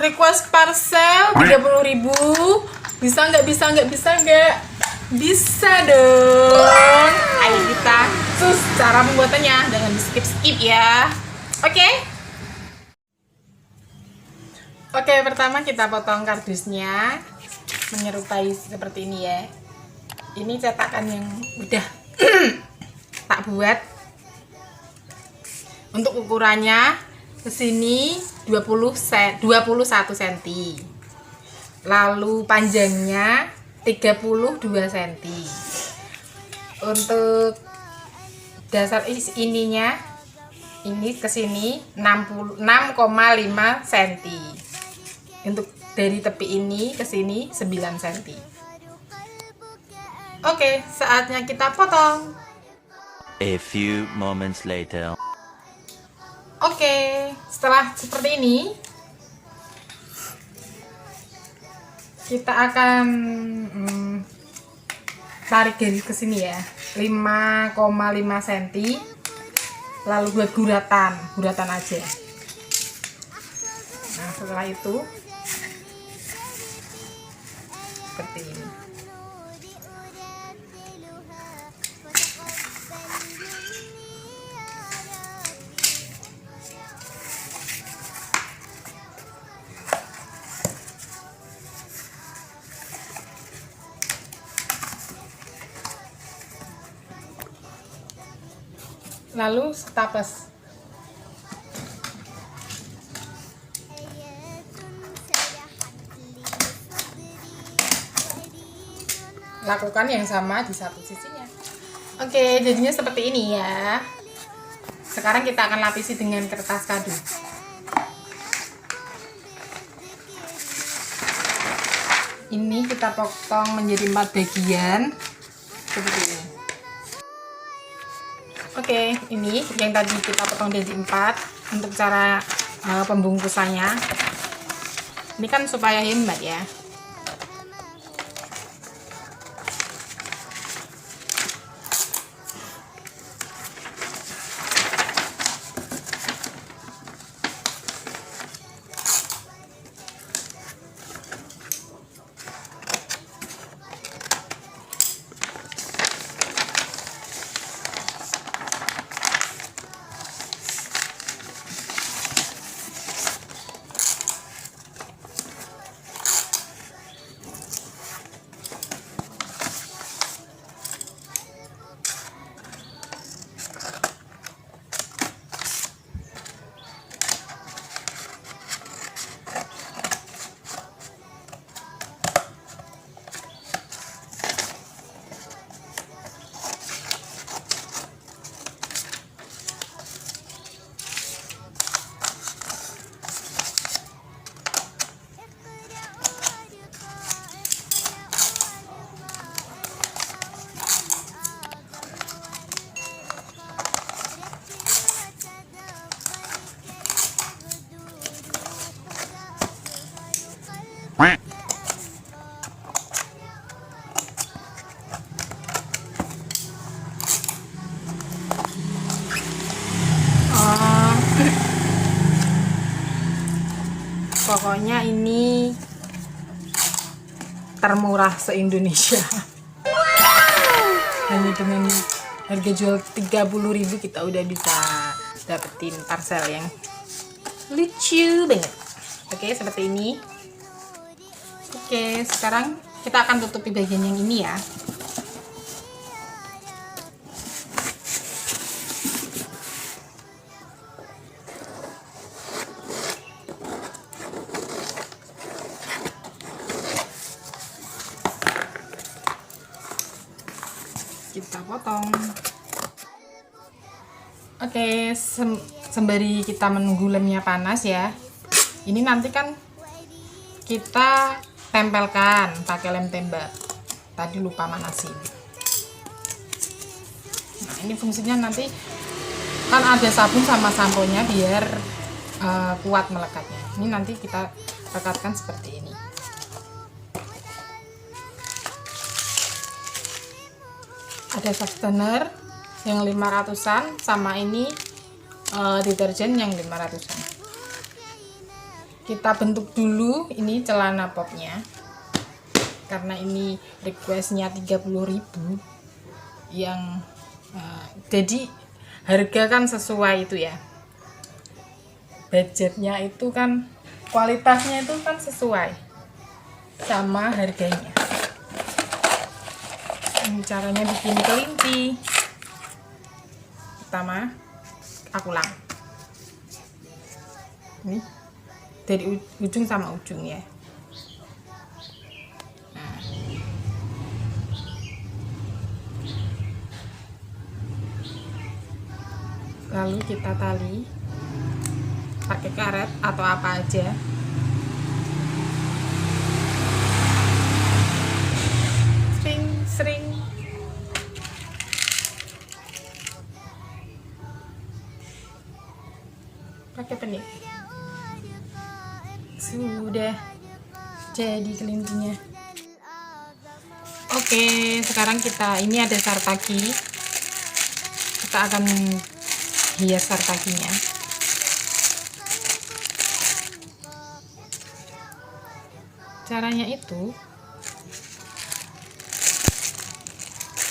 request parcel 30.000. Bisa nggak? Bisa dong. Ayo kita sus cara pembuatannya, jangan di skip ya. Oke, pertama kita potong kardusnya menyerupai seperti ini ya. Ini cetakan yang udah tak buat. Untuk ukurannya kesini 21 cm, lalu panjangnya 32 cm. Untuk dasar ininya ini kesini 6,5 cm. Untuk dari tepi ini ke sini 9 cm. Oke, saatnya kita potong. A few moments later. Oke, setelah seperti ini kita akan tarik garis ke sini ya, 5,5 cm. Lalu buat guratan aja. Nah, setelah itu seperti ini. Lalu staples. Lakukan yang sama di satu sisinya. Oke, jadinya seperti ini ya. Sekarang kita akan lapisi dengan kertas kado. Ini kita potong menjadi 4 bagian seperti ini. Oke, ini yang tadi kita potong jadi 4. Untuk cara pembungkusannya, ini kan supaya hemat ya. Pokoknya ini termurah se-Indonesia. Hanya dengan harga jual 30.000 kita udah bisa dapetin parcel yang lucu banget. Oke, seperti ini. Oke, sekarang kita akan tutupi bagian yang ini ya. Kita potong. Oke, sembari kita menunggu lemnya panas ya, ini nanti kan kita tempelkan pakai lem tembak. Tadi lupa manasin. Nah, ini fungsinya nanti kan ada sabun sama samponya biar kuat melekatnya. Ini nanti kita rekatkan seperti ini. Ada softener yang 500-an sama ini deterjen yang 500-an. kita bentuk dulu ini celana popnya, karena ini requestnya 30.000 yang jadi harga kan sesuai itu ya, budgetnya itu kan, kualitasnya itu kan sesuai sama harganya. Ini caranya bikin kelinci. Pertama aku ulang ini dari ujung sama ujung ya. Nah. Lalu kita tali pakai karet atau apa aja. Sering pakai penik. Sudah jadi kelincinya. Oke, sekarang ini ada sartaki. Kita akan hias sartakinya. Caranya itu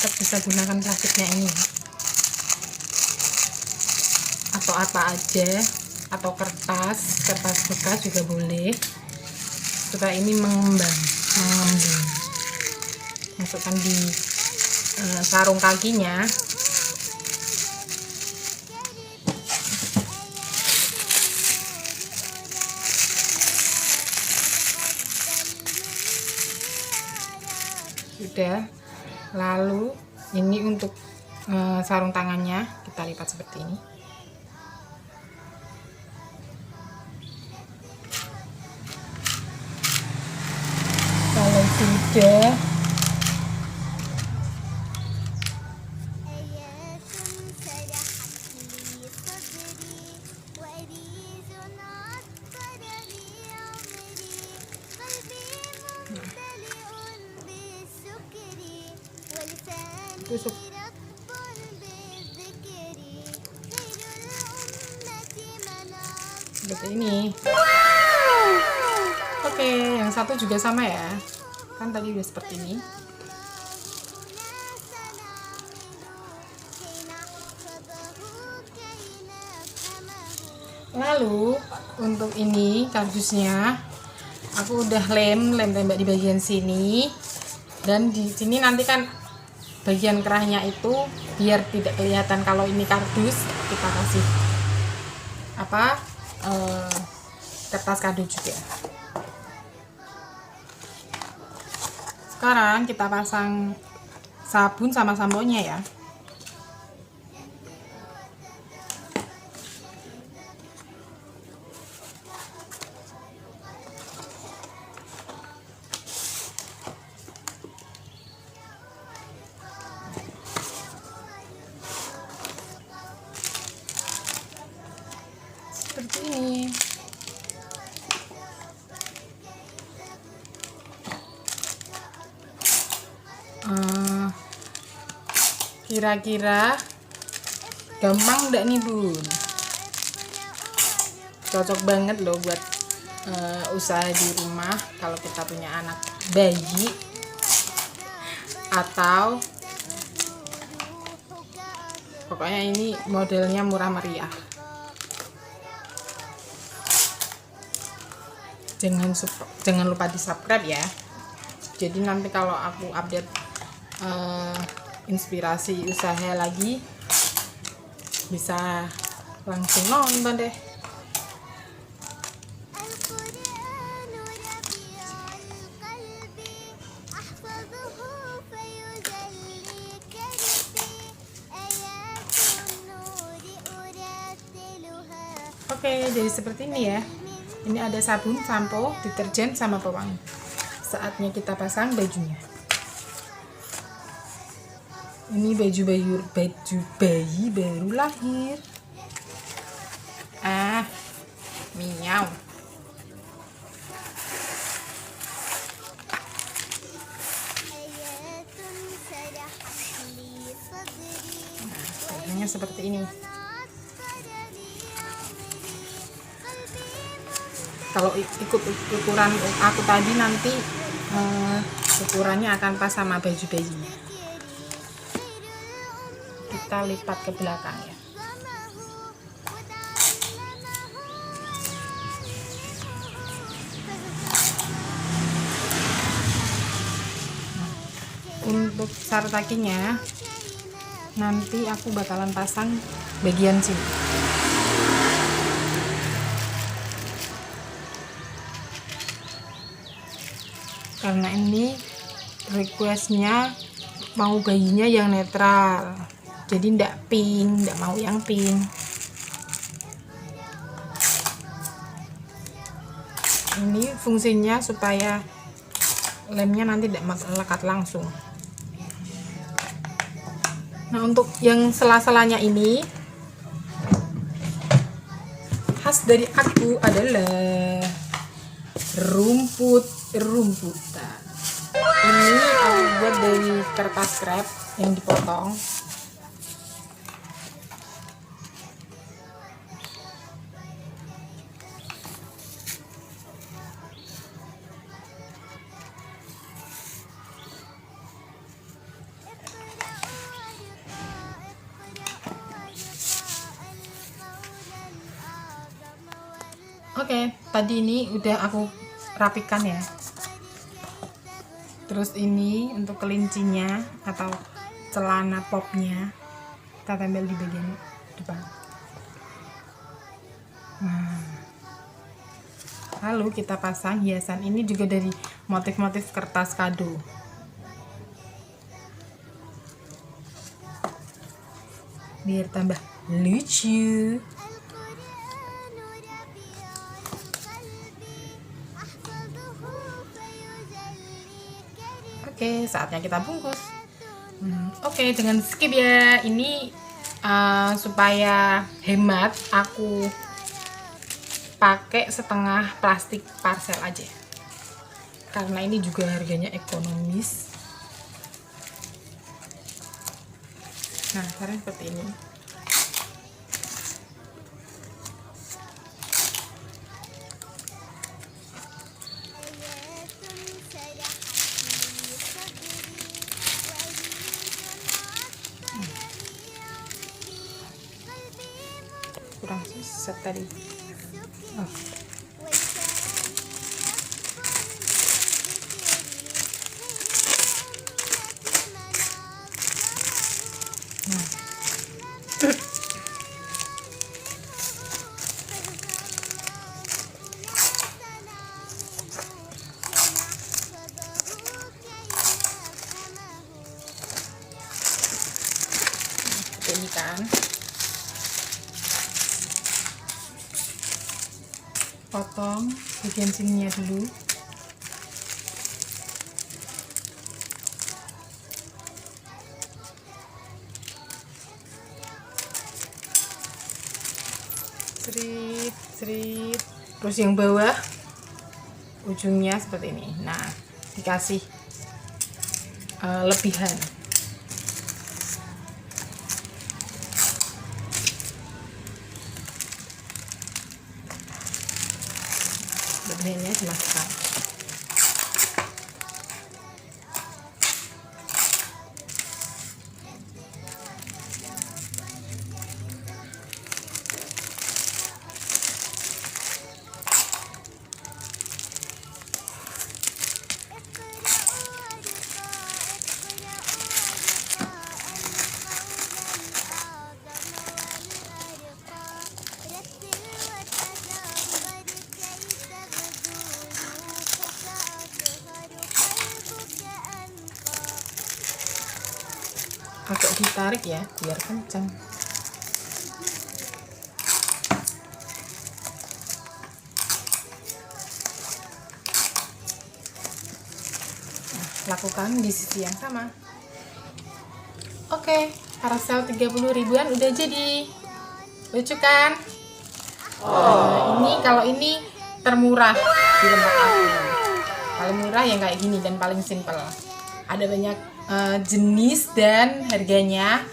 kita bisa gunakan plastiknya ini atau apa aja, atau kertas bekas juga boleh, supaya ini mengembang. Masukkan di sarung kakinya. Sudah. Lalu ini untuk sarung tangannya kita lipat seperti ini. Kalau sudah, tusuk. Seperti ini. Oke, yang satu juga sama ya, kan tadi udah seperti ini. Lalu untuk ini kardusnya aku udah lem tembak di bagian sini, dan di sini nanti kan bagian kerahnya itu biar tidak kelihatan kalau ini kardus, kita kasih kertas kado juga. Sekarang kita pasang sabun sama samponya ya. Seperti ini. Kira-kira gampang enggak nih Bun? Cocok banget loh buat usaha di rumah kalau kita punya anak bayi atau pokoknya ini modelnya murah meriah. Jangan lupa di subscribe ya, jadi nanti kalau aku update inspirasi usaha lagi bisa langsung nonton deh. Oke, jadi seperti ini ya. Ini ada sabun, sampo, deterjen, sama pewangi. Saatnya kita pasang bajunya. Ini baju bayi baru lahir. Miau. Nah, seperti ini. Kalau ikut ukuran aku tadi nanti ukurannya akan pas sama baju bayinya. Kita lipat ke belakang ya. Untuk sartakinya nanti aku bakalan pasang bagian sini. Karena ini requestnya mau bayinya yang netral, jadi ndak pink, ndak mau yang pink. Ini fungsinya supaya lemnya nanti tidak melekat langsung. Nah, untuk yang sela-selanya ini khas dari aku adalah rumputan. Ini aku buat dari kertas krep yang dipotong. Oke, tadi ini udah aku rapikan ya. Terus ini untuk kelincinya atau celana popnya kita tempel di bagian depan. Nah, lalu kita pasang hiasan ini juga dari motif-motif kertas kado. Biar tambah lucu. Oke, saatnya kita bungkus. Oke, dengan skip ya. Ini supaya hemat, aku pakai setengah plastik parcel aja. Karena ini juga harganya ekonomis. Nah, sekarang seperti ini. Kurang set tadi. Oh. Ini kan potong bagian sininya dulu. Srit, terus yang bawah ujungnya seperti ini. Nah, dikasih lebihan. Lebihannya dimasukkan. Agak ditarik ya biar kencang. Nah, lakukan di sisi yang sama. Oke, parcel 30 ribuan udah jadi. Lucu kan? Ini kalau ini termurah di tempat aku. Paling murah yang kayak gini dan paling simple. Ada banyak jenis dan harganya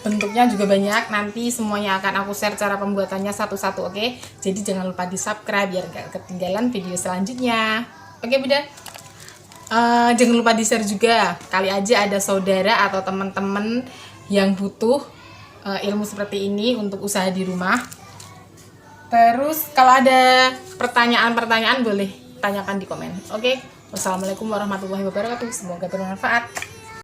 bentuknya juga banyak. Nanti semuanya akan aku share cara pembuatannya satu-satu, oke? Jadi jangan lupa di subscribe biar gak ketinggalan video selanjutnya. Oke Bunda, jangan lupa di share juga. Kali aja ada saudara atau teman-teman yang butuh ilmu seperti ini untuk usaha di rumah. Terus kalau ada pertanyaan-pertanyaan boleh tanyakan di komen. Oke, wassalamualaikum warahmatullahi wabarakatuh. Semoga bermanfaat.